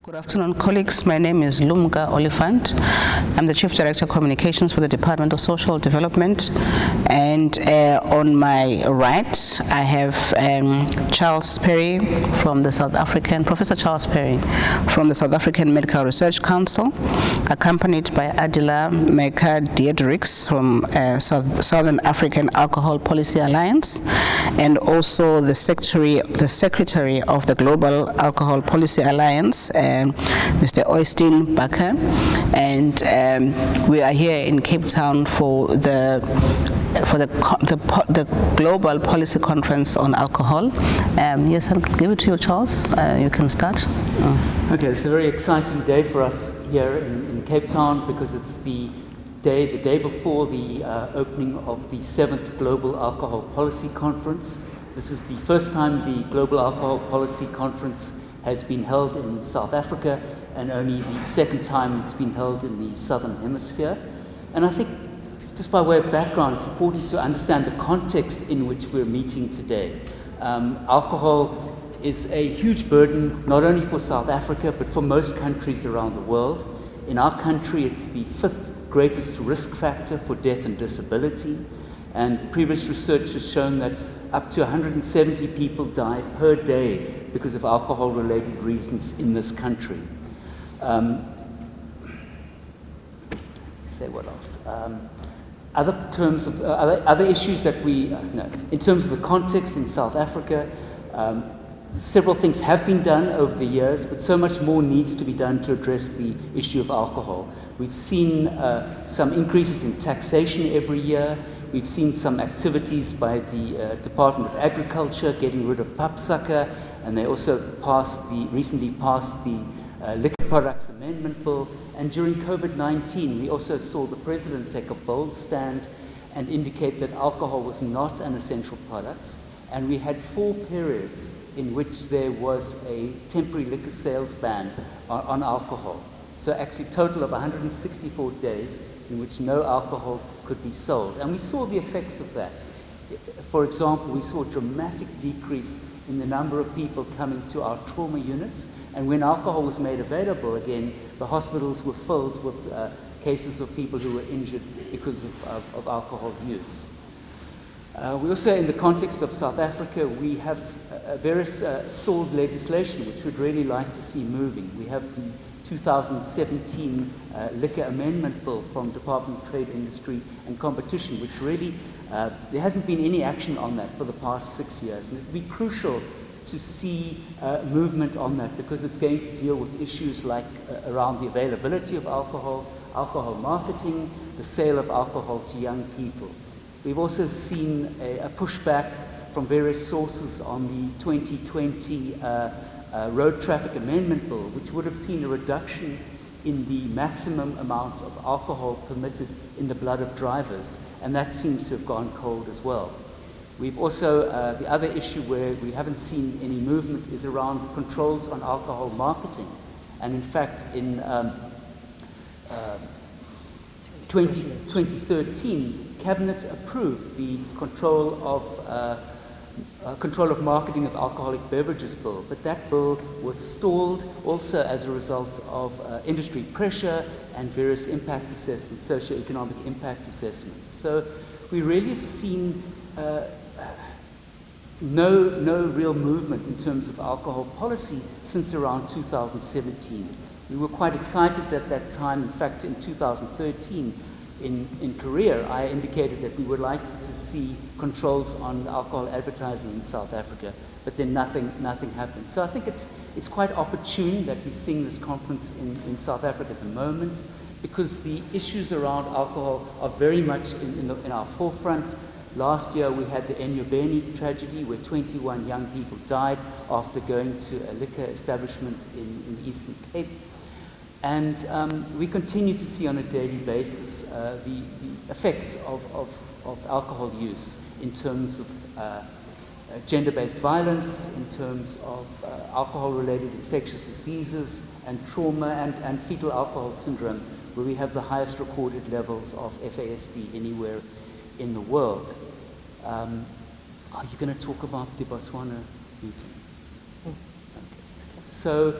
Good afternoon, colleagues. My name is Lumka Oliphant. I'm the Chief Director of Communications for the Department of Social Development. And on my right, I have Charles Perry from the South African, Professor Charles Perry from the South African Medical Research Council, accompanied by Adila Meka Diedriks from Southern African Alcohol Policy Alliance, and also the Secretary of the Global Alcohol Policy Alliance, Mr. Oystein Bakker, and we are here in Cape Town for the Global Policy Conference on Alcohol. Yes, I'll give it to you, Charles. You can start. Okay, it's a very exciting day for us here in Cape Town because it's the day before the opening of the 7th Global Alcohol Policy Conference. This is the first time the Global Alcohol Policy Conference has been held in South Africa, and only the second time it's been held in the Southern Hemisphere. And I think, just by way of background, it's important to understand the context in which we're meeting today. Alcohol is a huge burden, not only for South Africa, but for most countries around the world. In our country, it's the 5th greatest risk factor for death and disability. And previous research has shown that up to 170 people die per day because of alcohol-related reasons in this country. Say what else? Other issues that in terms of the context in South Africa, several things have been done over the years, but so much more needs to be done to address the issue of alcohol. We've seen some increases in taxation every year. We've seen some activities by the Department of Agriculture getting rid of papsucker, and they also recently passed the Liquor Products Amendment Bill. And during COVID-19, we also saw the President take a bold stand and indicate that alcohol was not an essential product. And we had 4 periods in which there was a temporary liquor sales ban on alcohol. So actually a total of 164 days in which no alcohol could be sold. And we saw the effects of that. For example, we saw a dramatic decrease in the number of people coming to our trauma units. And when alcohol was made available again, the hospitals were filled with cases of people who were injured because of alcohol use. We also, in the context of South Africa, we have various stalled legislation which we'd really like to see moving. We have the 2017 Liquor Amendment Bill from Department of Trade, Industry and Competition, which really, there hasn't been any action on that for the past 6 years. And it would be crucial to see movement on that because it's going to deal with issues like around the availability of alcohol, alcohol marketing, the sale of alcohol to young people. We've also seen a pushback from various sources on the 2020 Road Traffic Amendment Bill, which would have seen a reduction in the maximum amount of alcohol permitted in the blood of drivers, and that seems to have gone cold as well. We've also, the other issue where we haven't seen any movement is around controls on alcohol marketing. And in fact, in 2013, Cabinet approved the control of marketing of alcoholic beverages bill, but that bill was stalled also as a result of industry pressure and various impact assessments, socioeconomic impact assessments. So we really have seen no real movement in terms of alcohol policy since around 2017. We were quite excited at that time. In fact, in 2013, in Korea, I indicated that we would like to see controls on alcohol advertising in South Africa, but then nothing happened. So I think it's quite opportune that we're seeing this conference in South Africa at the moment, because the issues around alcohol are very much in our forefront. Last year we had the Enyobeni tragedy where 21 young people died after going to a liquor establishment in the Eastern Cape. And we continue to see on a daily basis the effects of alcohol use in terms of gender-based violence, in terms of alcohol-related infectious diseases and trauma and fetal alcohol syndrome, where we have the highest recorded levels of FASD anywhere in the world. Are you going to talk about the Botswana meeting? Okay. So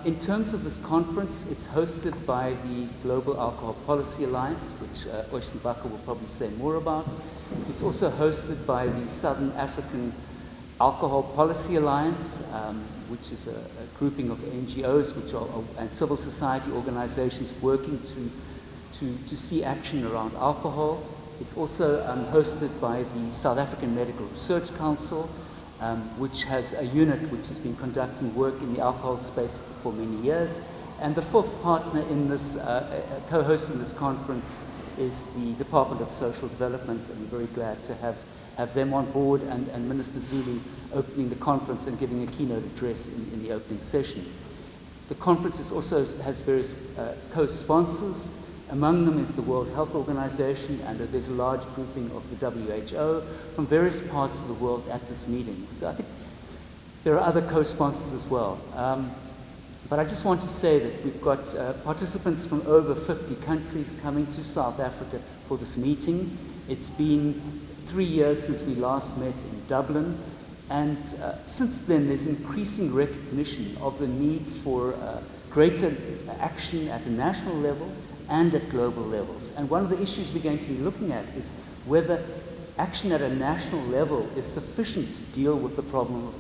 in terms of this conference, it's hosted by the Global Alcohol Policy Alliance, which Oisin Bakker will probably say more about. It's also hosted by the Southern African Alcohol Policy Alliance, which is a grouping of NGOs and civil society organizations working to see action around alcohol. It's also hosted by the South African Medical Research Council, which has a unit which has been conducting work in the alcohol space for many years. And the fourth partner in this, co-hosting this conference, is the Department of Social Development, and we're very glad to have them on board, and Minister Zulu opening the conference and giving a keynote address in the opening session. The conference also has various co-sponsors. Among them is the World Health Organization, and there's a large grouping of the WHO from various parts of the world at this meeting. So I think there are other co-sponsors as well. But I just want to say that we've got participants from over 50 countries coming to South Africa for this meeting. It's been 3 years since we last met in Dublin, and since then there's increasing recognition of the need for greater action at a national level and at global levels. And one of the issues we're going to be looking at is whether action at a national level is sufficient to deal with the problem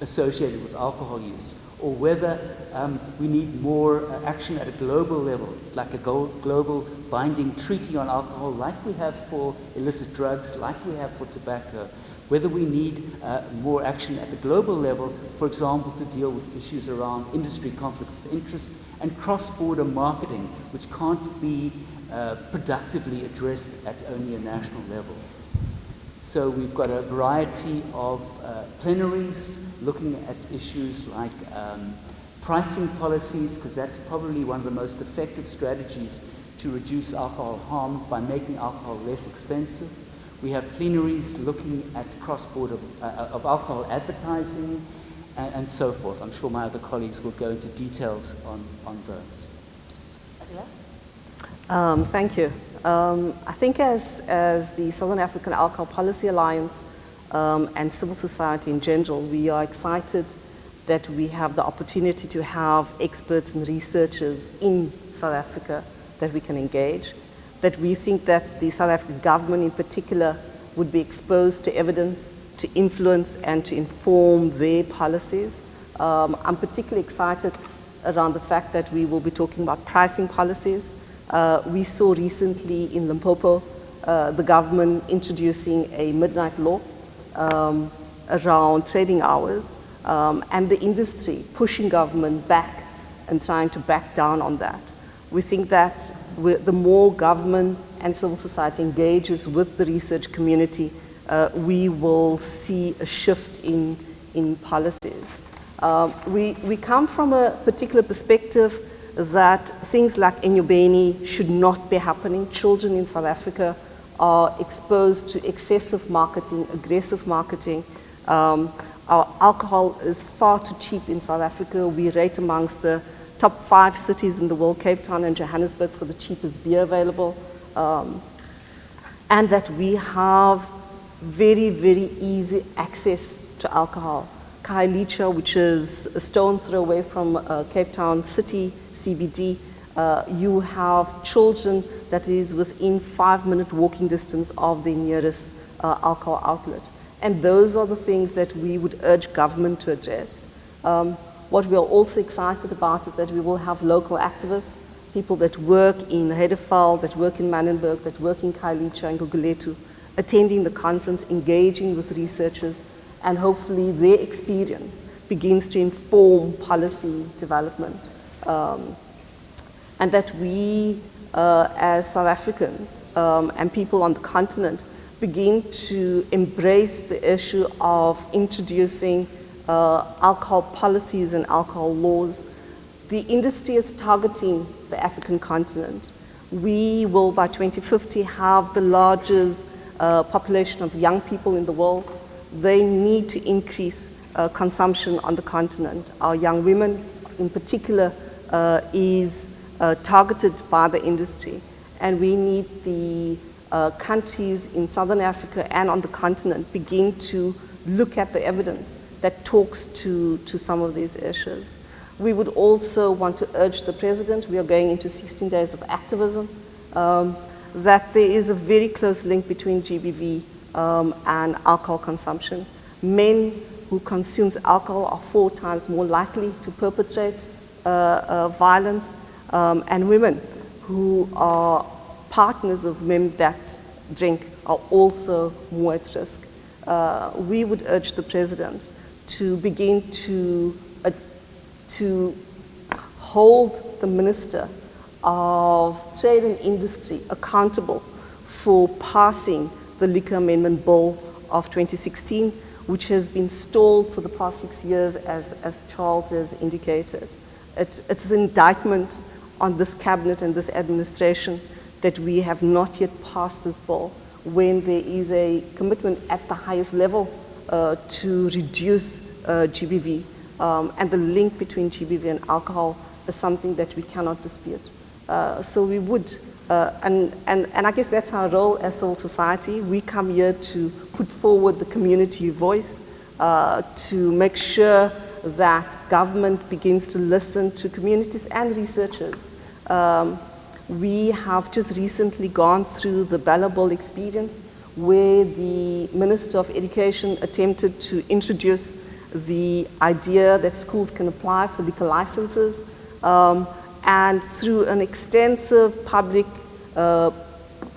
associated with alcohol use, or whether we need more action at a global level, like a global binding treaty on alcohol, like we have for illicit drugs, like we have for tobacco, whether we need more action at the global level, for example, to deal with issues around industry conflicts of interest and cross-border marketing, which can't be productively addressed at only a national level. So we've got a variety of plenaries looking at issues like pricing policies, because that's probably one of the most effective strategies to reduce alcohol harm by making alcohol less expensive. We have plenaries looking at cross-border of alcohol advertising and so forth. I'm sure my other colleagues will go into details on those. Thank you. I think as the Southern African Alcohol Policy Alliance and civil society in general, we are excited that we have the opportunity to have experts and researchers in South Africa that we can engage, that we think that the South African government in particular would be exposed to evidence, to influence and to inform their policies. I'm particularly excited around the fact that we will be talking about pricing policies. We saw recently in Limpopo the government introducing a midnight law around trading hours, and the industry pushing government back and trying to back down on that. We think that the more government and civil society engages with the research community, we will see a shift in policies. We come from a particular perspective that things like Enyobeni should not be happening. Children in South Africa are exposed to excessive marketing, aggressive marketing. Our alcohol is far too cheap in South Africa. We rate amongst the top 5 cities in the world, Cape Town and Johannesburg, for the cheapest beer available. And that we have very, very easy access to alcohol. Khayelitsha, which is a stone's throw away from Cape Town City, CBD, you have children that is within 5-minute walking distance of the nearest alcohol outlet. And those are the things that we would urge government to address. What we are also excited about is that we will have local activists, people that work in Hedefal, that work in Manenberg, that work in Khayelitsha and Gugulethu, attending the conference, engaging with researchers, and hopefully their experience begins to inform policy development. And that we, as South Africans and people on the continent, begin to embrace the issue of introducing alcohol policies and alcohol laws. The industry is targeting the African continent. We will, by 2050, have the largest population of young people in the world. They need to increase consumption on the continent. Our young women, in particular, is targeted by the industry. And we need the countries in Southern Africa and on the continent begin to look at the evidence that talks to some of these issues. We would also want to urge the President, we are going into 16 days of activism, that there is a very close link between GBV and alcohol consumption. Men who consume alcohol are 4 times more likely to perpetrate violence, and women who are partners of men that drink are also more at risk. We would urge the President to begin to hold the Minister of Trade and Industry accountable for passing the Liquor Amendment Bill of 2016, which has been stalled for the past 6 years, as Charles has indicated. It's an indictment on this cabinet and this administration that we have not yet passed this bill when there is a commitment at the highest level to reduce GBV. And the link between GBV and alcohol is something that we cannot dispute. So we would, and I guess that's our role as civil society. We come here to put forward the community voice, to make sure that government begins to listen to communities and researchers. We have just recently gone through the Biennal experience where the Minister of Education attempted to introduce the idea that schools can apply for liquor licenses, and through an extensive public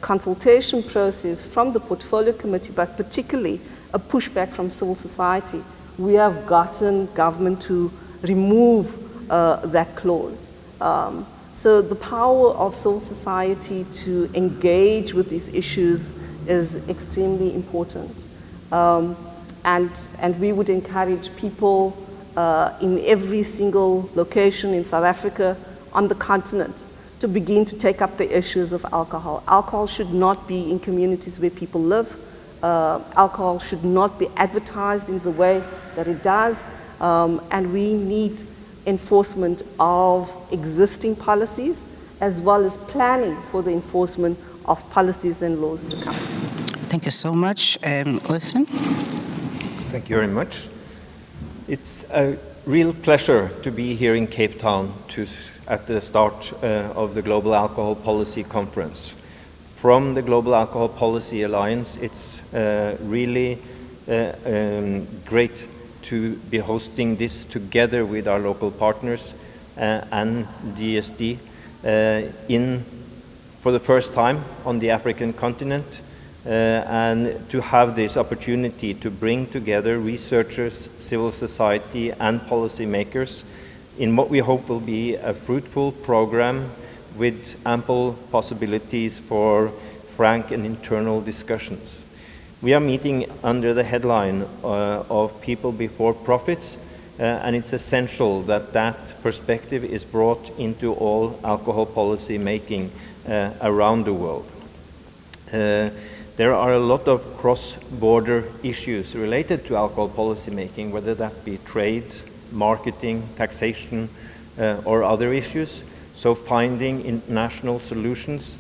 consultation process from the Portfolio Committee, but particularly a pushback from civil society, we have gotten government to remove that clause. So the power of civil society to engage with these issues is extremely important. And we would encourage people in every single location in South Africa, on the continent, to begin to take up the issues of alcohol. Alcohol should not be in communities where people live. Alcohol should not be advertised in the way that it does. And we need enforcement of existing policies as well as planning for the enforcement of policies and laws to come. Thank you so much. Wilson? Thank you very much. It's a real pleasure to be here in Cape Town at the start of the Global Alcohol Policy Conference. From the Global Alcohol Policy Alliance, it's really great to be hosting this together with our local partners and DSD for the first time on the African continent, and to have this opportunity to bring together researchers, civil society and policymakers in what we hope will be a fruitful program with ample possibilities for frank and internal discussions. We are meeting under the headline of People Before Profits, and it's essential that that perspective is brought into all alcohol policy making around the world. There are a lot of cross-border issues related to alcohol policy making, whether that be trade, marketing, taxation, or other issues. So finding international solutions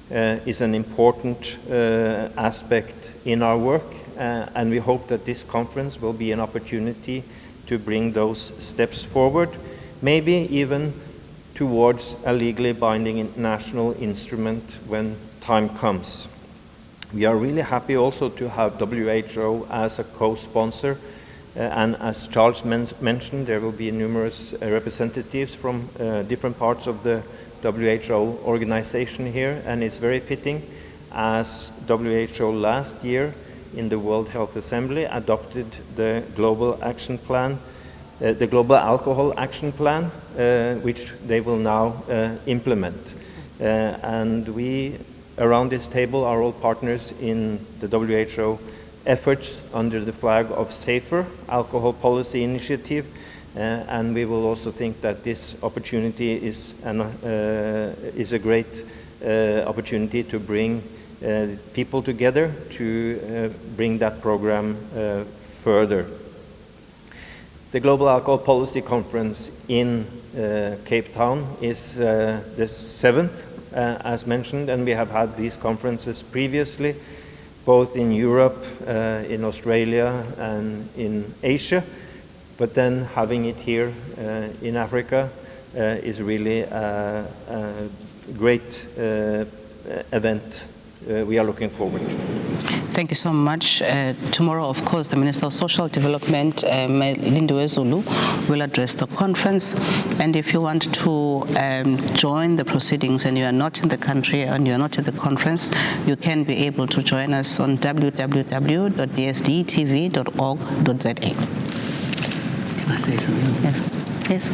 is an important aspect in our work, and we hope that this conference will be an opportunity to bring those steps forward, maybe even towards a legally binding international instrument when time comes. We are really happy also to have WHO as a co-sponsor, and as Charles mentioned, there will be numerous representatives from different parts of the WHO organization here, and it's very fitting as WHO last year in the World Health Assembly adopted the Global Action Plan, the Global Alcohol Action Plan, which they will now implement. And we around this table are all partners in the WHO efforts under the flag of SAFER, Alcohol Policy Initiative, and we will also think that this opportunity is a great opportunity to bring people together to bring that program further. The Global Alcohol Policy Conference in Cape Town is the 7th, as mentioned, and we have had these conferences previously, both in Europe, in Australia, and in Asia. but then having it here in Africa is really a great event we are looking forward to. Thank you so much. Tomorrow, of course, the Minister of Social Development, Lindiwe Zulu, will address the conference. And if you want to join the proceedings and you are not in the country and you are not at the conference, you can be able to join us on www.dsdtv.org.za. Can I say something? Yes. Yes.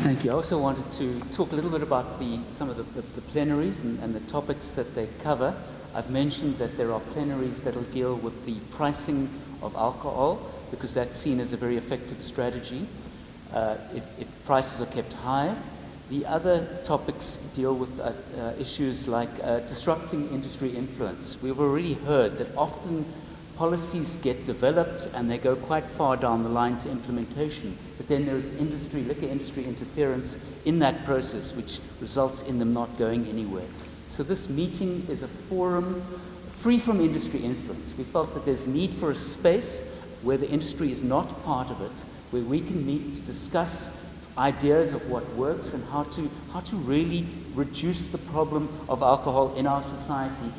Thank you. I also wanted to talk a little bit about some of the plenaries and the topics that they cover. I've mentioned that there are plenaries that will deal with the pricing of alcohol, because that's seen as a very effective strategy if prices are kept high. The other topics deal with issues like disrupting industry influence. We've already heard that often policies get developed and they go quite far down the line to implementation, but then there's liquor industry interference in that process, which results in them not going anywhere. So this meeting is a forum free from industry influence. We felt that there's need for a space where the industry is not part of it, where we can meet to discuss ideas of what works and how to really reduce the problem of alcohol in our society,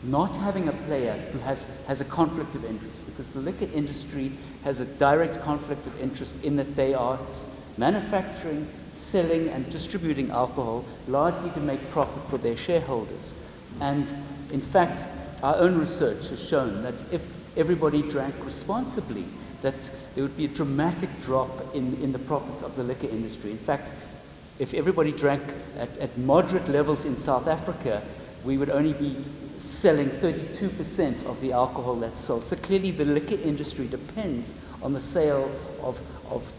not having a player who has a conflict of interest, because the liquor industry has a direct conflict of interest in that they are manufacturing, selling and distributing alcohol largely to make profit for their shareholders. And in fact, our own research has shown that if everybody drank responsibly, that there would be a dramatic drop in the profits of the liquor industry. In fact, if everybody drank at moderate levels in South Africa, we would only be selling 32% of the alcohol that's sold. So clearly the liquor industry depends on the sale of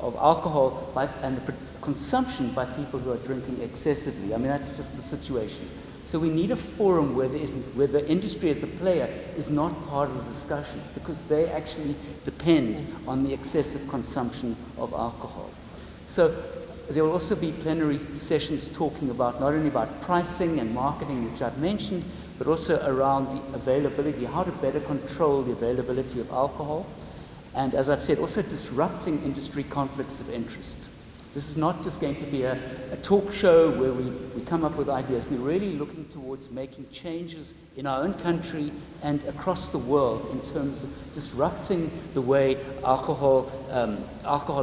alcohol and the consumption by people who are drinking excessively. I mean, that's just the situation. So we need a forum where the industry as a player is not part of the discussions, because they actually depend on the excessive consumption of alcohol. So there will also be plenary sessions talking about not only about pricing and marketing, which I've mentioned, but also around the availability, how to better control the availability of alcohol. And as I've said, also disrupting industry conflicts of interest. This is not just going to be a talk show where we come up with ideas. We're really looking towards making changes in our own country and across the world in terms of disrupting the way alcohol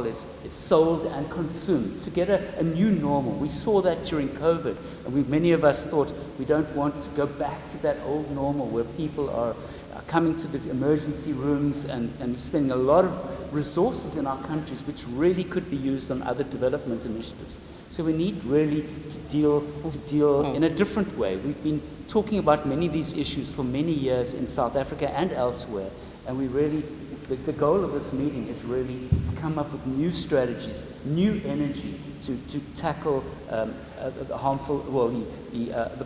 is sold and consumed, to get a new normal. We saw that during COVID, and many of us thought we don't want to go back to that old normal where people are coming to the emergency rooms and spending a lot of resources in our countries which really could be used on other development initiatives. So we need really to deal in a different way. We've been talking about many of these issues for many years in South Africa and elsewhere, and we really, the goal of this meeting is really to come up with new strategies, new energy to tackle the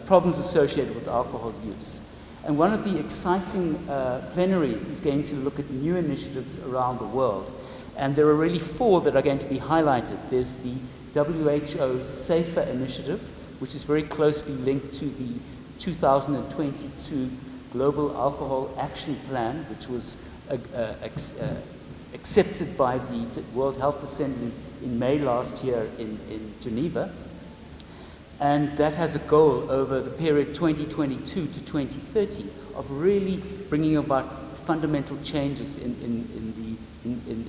problems associated with alcohol use. And one of the exciting plenaries is going to look at new initiatives around the world. And there are really 4 that are going to be highlighted. There's the WHO SAFER initiative, which is very closely linked to the 2022 Global Alcohol Action Plan, which was accepted by the World Health Assembly in May last year in Geneva. And that has a goal over the period 2022 to 2030 of really bringing about fundamental changes in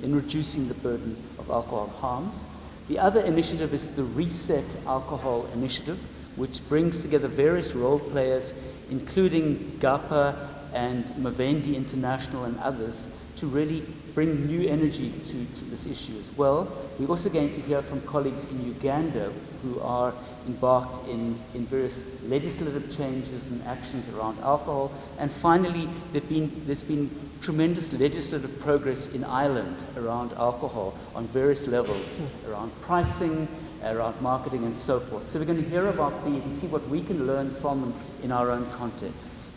reducing the burden of alcohol harms. The other initiative is the Reset Alcohol Initiative, which brings together various role players, including GAPA and Mavendi International and others, to really bring new energy to this issue as well. We're also going to hear from colleagues in Uganda who are embarked in various legislative changes and actions around alcohol. And finally, there's been tremendous legislative progress in Ireland around alcohol on various levels, around pricing, around marketing, and so forth. So we're going to hear about these and see what we can learn from them in our own contexts.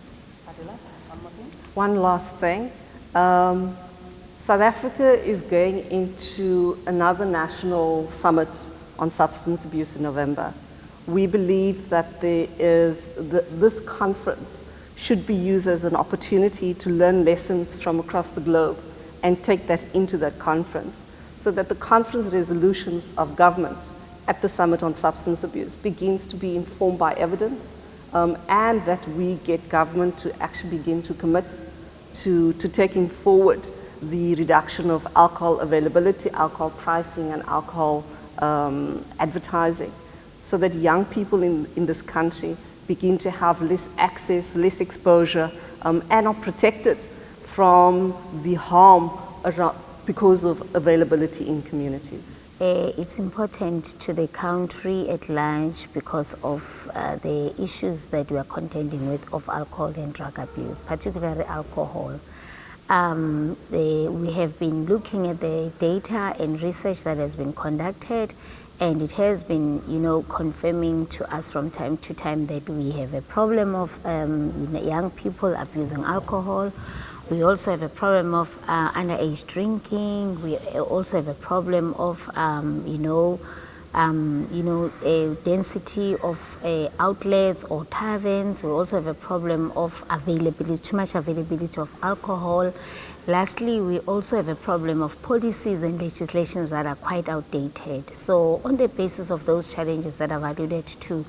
One last thing. South Africa is going into another national summit on substance abuse in November. We believe that this conference should be used as an opportunity to learn lessons from across the globe and take that into that conference. so that the conference resolutions of government at the Summit on Substance Abuse begins to be informed by evidence, and that we get government to actually begin to commit to taking forward the reduction of alcohol availability, alcohol pricing, and alcohol advertising, so that young people in this country begin to have less access, less exposure, and are protected from the harm because of availability in communities. It's important to the country at large because of the issues that we are contending with of alcohol and drug abuse, particularly alcohol. We have been looking at the data and research that has been conducted, and it has been, confirming to us from time to time that we have a problem of young people abusing alcohol. We also have a problem of underage drinking. We also have a problem of, a density of outlets or taverns. We also have a problem of availability, too much availability of alcohol. Lastly, we also have a problem of policies and legislations that are quite outdated. So on the basis of those challenges that I've alluded to,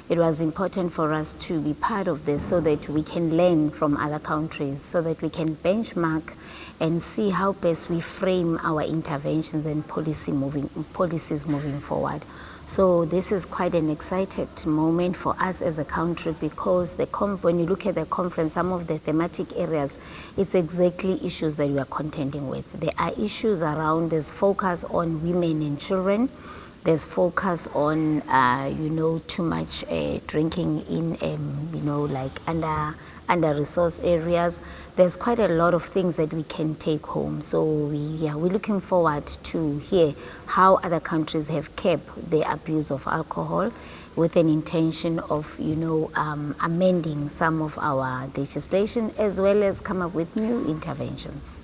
it was important for us to be part of this so that we can learn from other countries, so that we can benchmark and see how best we frame our interventions and policies moving forward. So this is quite an excited moment for us as a country, because when you look at the conference, some of the thematic areas, it's exactly issues that we are contending with. There are issues around, there's focus on women and children. There's focus on, too much drinking in, like under-resourced areas. There's quite a lot of things that we can take home. So we're looking forward to hear how other countries have kept the abuse of alcohol with an intention of, amending some of our legislation, as well as come up with new interventions.